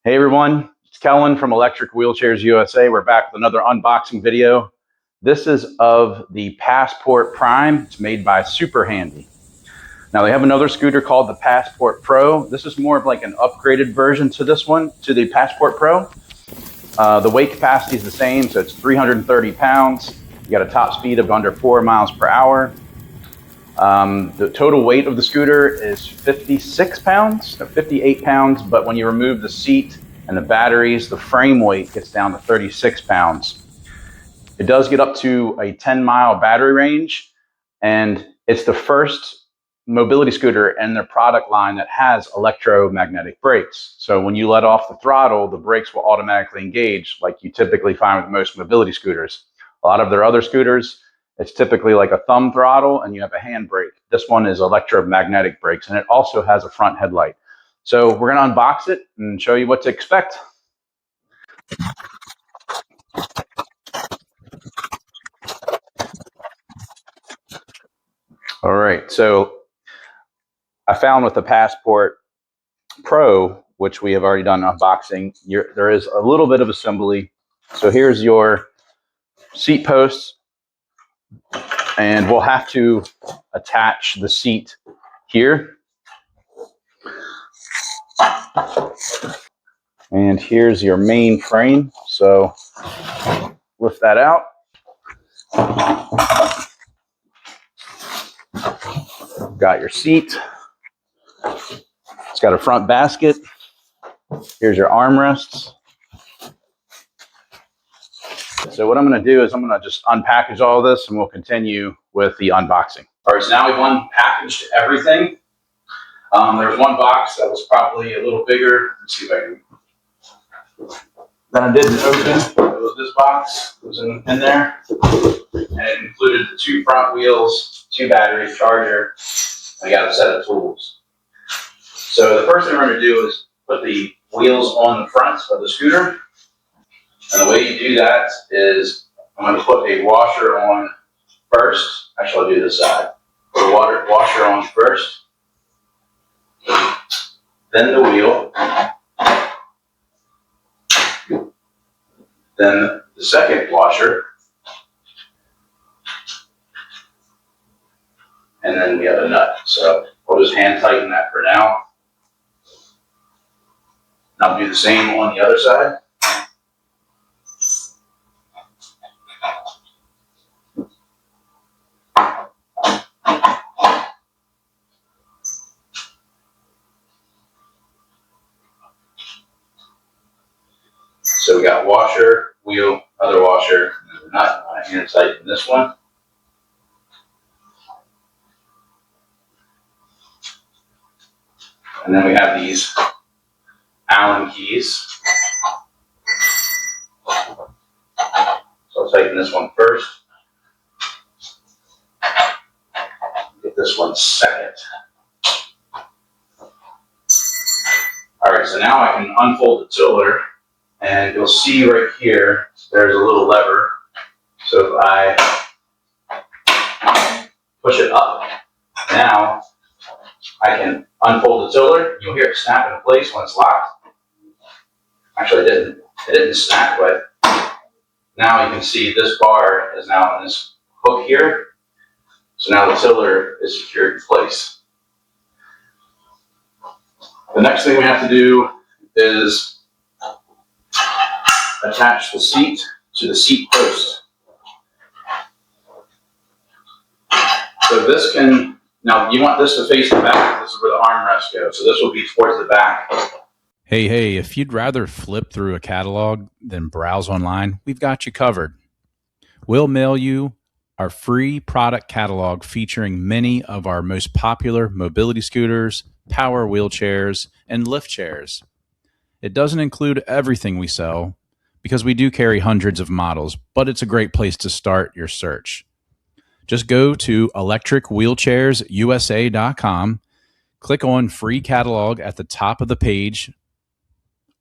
Hey everyone, it's Kellen from Electric Wheelchairs USA. We're back with another unboxing video. This is of the Passport Prime. It's made by SuperHandy. Now they have another scooter called the Passport Pro. This is more of like an upgraded version to this one, to the Passport Pro. The weight capacity is the same, so it's 330 pounds. You got a top speed of under 4 miles per hour. The total weight of the scooter is 56 pounds, or 58 pounds, but when you remove the seat and the batteries, the frame weight gets down to 36 pounds. It does get up to a 10-mile battery range, and it's the first mobility scooter in their product line that has electromagnetic brakes. So when you let off the throttle, the brakes will automatically engage like you typically find with most mobility scooters. A lot of their other scooters, it's typically like a thumb throttle and you have a hand brake. This one is electromagnetic brakes, and it also has a front headlight. So we're going to unbox it and show you what to expect. All right, so I found with the Passport Pro, which we have already done unboxing, there is a little bit of assembly. So here's your seat posts, and we'll have to attach the seat here. And here's your main frame. So lift that out. Got your seat. It's got a front basket. Here's your armrests. So what I'm going to do is I'm going to just unpackage all this and we'll continue with the unboxing. All right, so now we've unpackaged everything. There was one box that was probably a little bigger. Let's see if I can. Then I didn't open. It was this box. It was in there. And it included the 2 front wheels, 2 batteries, charger. I got a set of tools. So the first thing we're going to do is put the wheels on the front of the scooter. And the way you do that is I'm going to put a washer on first. Actually, I'll do this side. Put a washer on first. Then the wheel. Then the second washer. And then we have a nut. So we'll just hand tighten that for now. And I'll do the same on the other side. So we got washer, wheel, other washer, and a nut. I'm going to hand tighten this one. And then we have these Allen keys. So I'll tighten this one first. Get this one second. All right, so now I can unfold the tiller, and you'll see right here, there's a little lever. So if I push it up, now I can unfold the tiller. You'll hear it snap into place when it's locked. Actually, it didn't snap, but now you can see this bar is now on this hook here. So now the tiller is secured in place. The next thing we have to do is attach the seat to the seat post. So this can, now you want this to face the back. This is where the armrest goes. So this will be towards the back. Hey, if you'd rather flip through a catalog than browse online, we've got you covered. We'll mail you our free product catalog featuring many of our most popular mobility scooters, power wheelchairs, and lift chairs. It doesn't include everything we sell because we do carry hundreds of models, but it's a great place to start your search. Just go to electricwheelchairsusa.com, click on free catalog at the top of the page,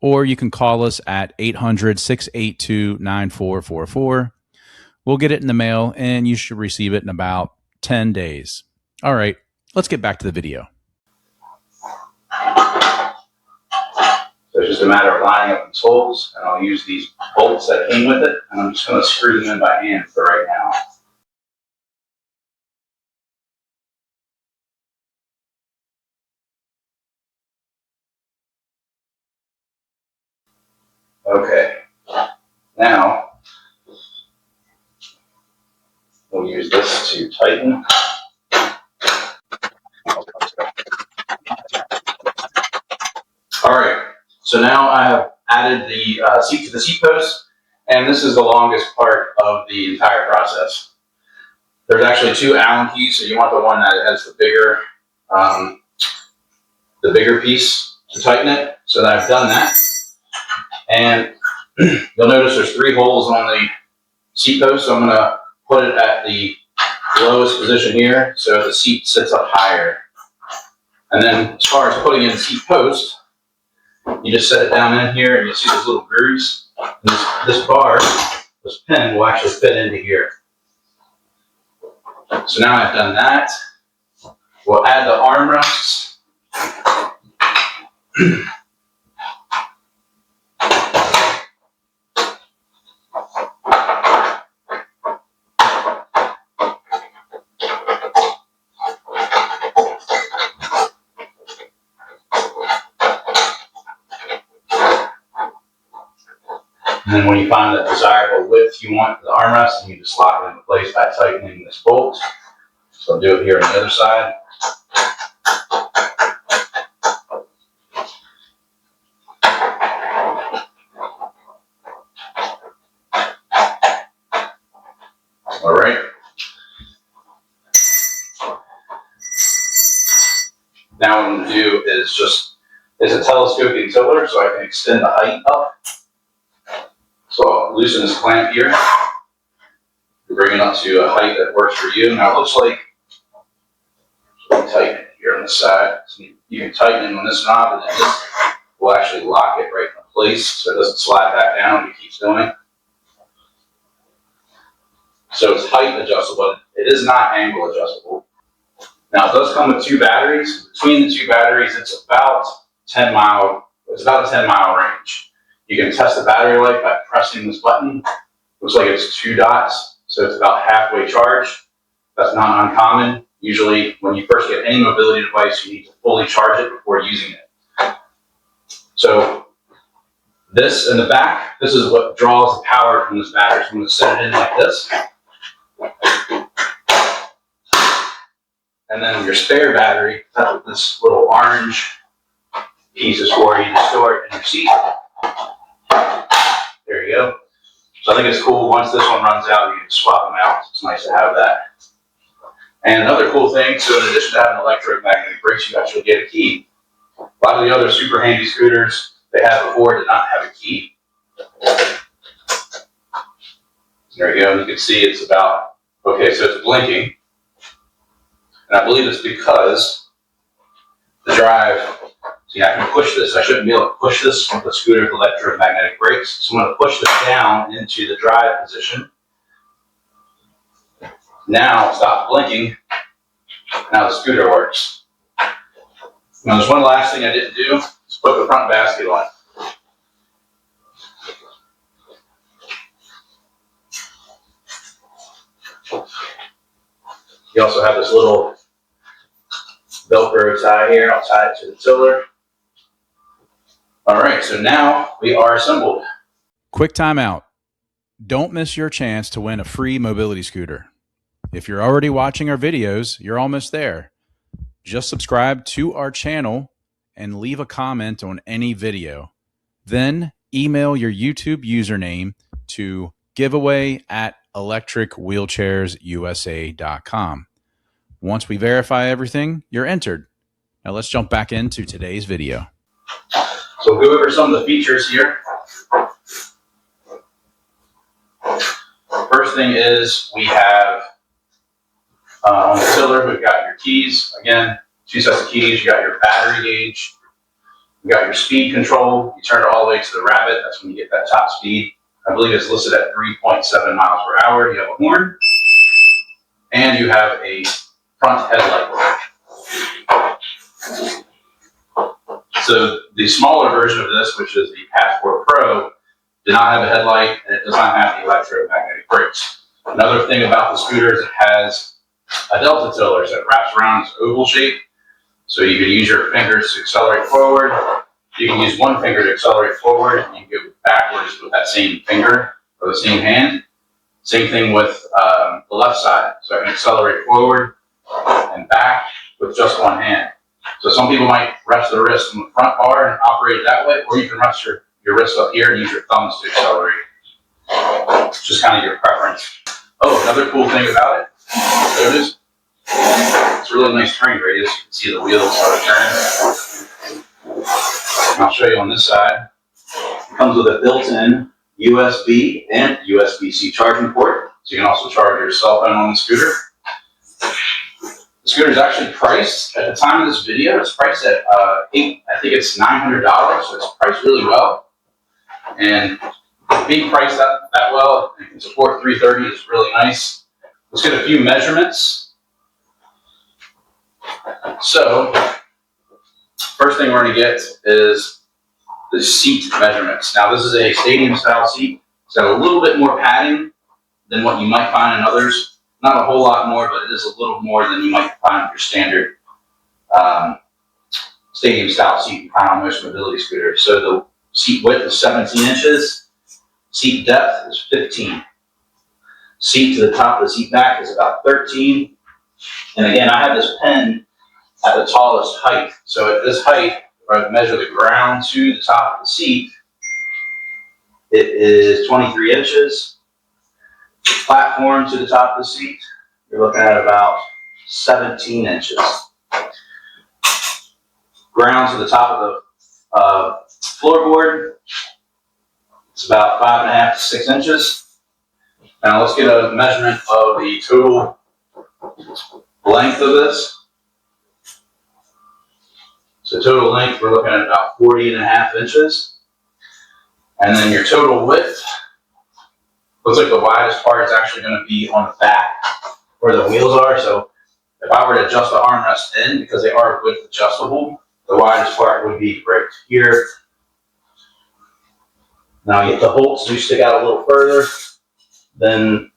or you can call us at 800-682-9444. We'll get it in the mail, and you should receive it in about 10 days. All right, let's get back to the video. So it's just just a matter of lining up these holes, and I'll use these bolts that came with it, and I'm just going to screw them in by hand for right now. Okay, now we'll use this to tighten. All right, so now I have added the seat to the seat post, and this is the longest part of the entire process. There's actually 2 Allen keys, so you want the one that has the bigger piece to tighten it. So that I've done that, and you'll notice there's 3 holes on the seat post, so I'm going to put it at the lowest position here, so the seat sits up higher. And then as far as putting in the seat post, you just set it down in here, and you'll see those little grooves. And this bar, this pin, will actually fit into here. So now I've done that. We'll add the armrests. And then when you find the desirable width you want for the armrest, you just lock it into place by tightening this bolt. So I'll do it here on the other side. All right. Now what I'm going to do is it's a telescoping tiller, so I can extend the height up. So I'll loosen this clamp here, bring it up to a height that works for you. Now it looks like, so tighten it here on the side. So you can tighten it on this knob, and then this will actually lock it right in place so it doesn't slide back down if it keeps going. So it's height adjustable, but it is not angle adjustable. Now it does come with 2 batteries. Between the 2 batteries, it's about a 10 mile range. You can test the battery life by pressing this button. Looks like it's 2 dots, so it's about halfway charged. That's not uncommon. Usually when you first get any mobility device, you need to fully charge it before using it. So this in the back, this is what draws the power from this battery. So I'm going to set it in like this. And then your spare battery, that's what this little orange piece is for. You just store it in your seat. There you go. So I think it's cool. Once this one runs out, you can swap them out. It's nice to have that. And another cool thing, so in addition to having electromagnetic brakes, you actually get a key. A lot of the other SuperHandy scooters they had before did not have a key. There you go. You can see it's about, okay, so it's blinking. And I believe it's because the drive, see, I can push this. I shouldn't be able to push this with the scooter with electromagnetic brakes. So I'm going to push this down into the drive position. Now stop blinking. Now the scooter works. Now there's one last thing I didn't do. Is put the front basket on. You also have this little Velcro tie here. I'll tie it to the tiller. All right, so now we are assembled. Quick time out. Don't miss your chance to win a free mobility scooter. If you're already watching our videos, you're almost there. Just subscribe to our channel and leave a comment on any video. Then email your YouTube username to giveaway@electricwheelchairsusa.com. Once we verify everything, you're entered. Now let's jump back into today's video. So we'll go over some of the features here. First thing is we have on the tiller, we've got your keys. Again, 2 sets of keys. You got your battery gauge. You got your speed control. You turn it all the way to the rabbit. That's when you get that top speed. I believe it's listed at 3.7 miles per hour. You have a horn. And you have a front headlight. So So the smaller version of this, which is the Passport Pro, did not have a headlight and it does not have the electromagnetic brakes. Another thing about the scooter is it has a delta tiller, so it wraps around its oval shape. So you can use your fingers to accelerate forward. You can use one finger to accelerate forward. You can go backwards with that same finger or the same hand. Same thing with the left side. So I can accelerate forward and back with just one hand. So some people might rest their wrist on the front bar and operate it that way, or you can rest your wrist up here and use your thumbs to accelerate. It's just kind of your preference. Oh, another cool thing about it, notice, it's a really nice turning radius. You can see the wheels how they turn. I'll show you on this side. It comes with a built-in USB and USB-C charging port, so you can also charge your cell phone on the scooter. The scooter is actually priced, at the time of this video, it's priced at I think it's $900, so it's priced really well. And being priced that well and can support 330 is really nice. Let's get a few measurements. So, first thing we're going to get is the seat measurements. Now this is a stadium style seat. It's got a little bit more padding than what you might find in others. Not a whole lot more, but it is a little more than you might find with your standard stadium style seat you find on most mobility scooters. So the seat width is 17 inches. Seat depth is 15. Seat to the top of the seat back is about 13. And again, I have this pen at the tallest height. So at this height, if I measure the ground to the top of the seat, it is 23 inches. Platform to the top of the seat, you're looking at about 17 inches. Ground to the top of the floorboard, it's about 5.5 to 6 inches. Now let's get a measurement of the total length of this. So total length, we're looking at about 40.5 inches. And then your total width, looks like the widest part is actually going to be on the back where the wheels are. So if I were to adjust the armrest in, because they are width adjustable, the widest part would be right here. Now you get the bolts do stick out a little further than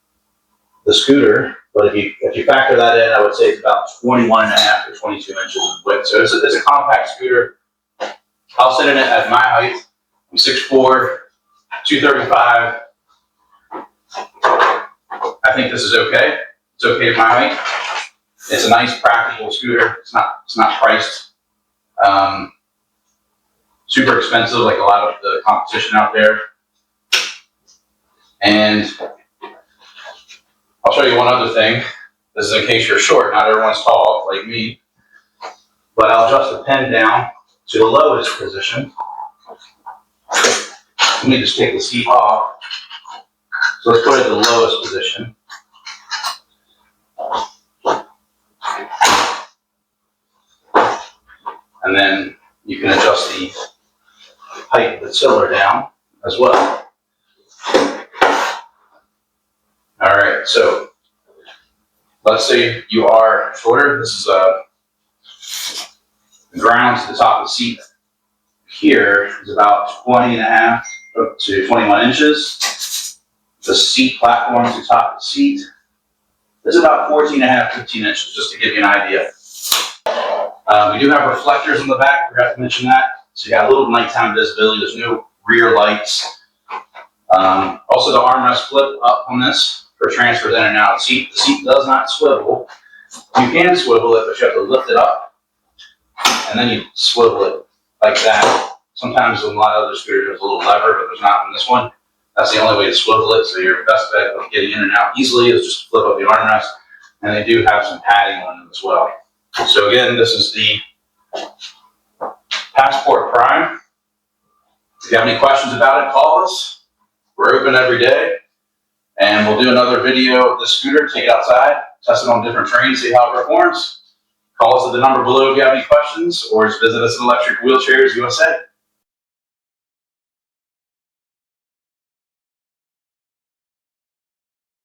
the scooter, but if you factor that in, I would say it's about 21.5 to 22 inches of width. So it's a compact scooter. I'll sit in it at my height. I'm 6'4", 235. I think this is okay. It's okay at my height. It's a nice practical scooter. It's not priced super expensive like a lot of the competition out there. And I'll show you one other thing. This is in case you're short, not everyone's tall like me. But I'll adjust the pen down to the lowest position. Let me just take the seat off. So let's put it in the lowest position. And then you can adjust the height of the tiller down as well. All right, so let's say you are shorter. This is the ground to the top of the seat here is about 20.5 up to 21 inches. The seat platform to the top of the seat is about 14.5, 15 inches, just to give you an idea. We do have reflectors on the back, I forgot to mention that. So you got a little nighttime visibility, there's no rear lights. Also the armrest flip up on this for transfers in and out. The seat does not swivel. You can swivel it, but you have to lift it up, and then you swivel it like that. Sometimes in a lot of other scooters there's a little lever, but there's not in this one. That's the only way to swivel it, so your best bet of getting in and out easily is just flip up the armrest, and they do have some padding on them as well. So again, this is the Passport Prime. If you have any questions about it, call us. We're open every day, and we'll do another video of this scooter, take it outside, test it on different terrain, see how it performs. Call us at the number below if you have any questions, or just visit us at Electric Wheelchairs USA.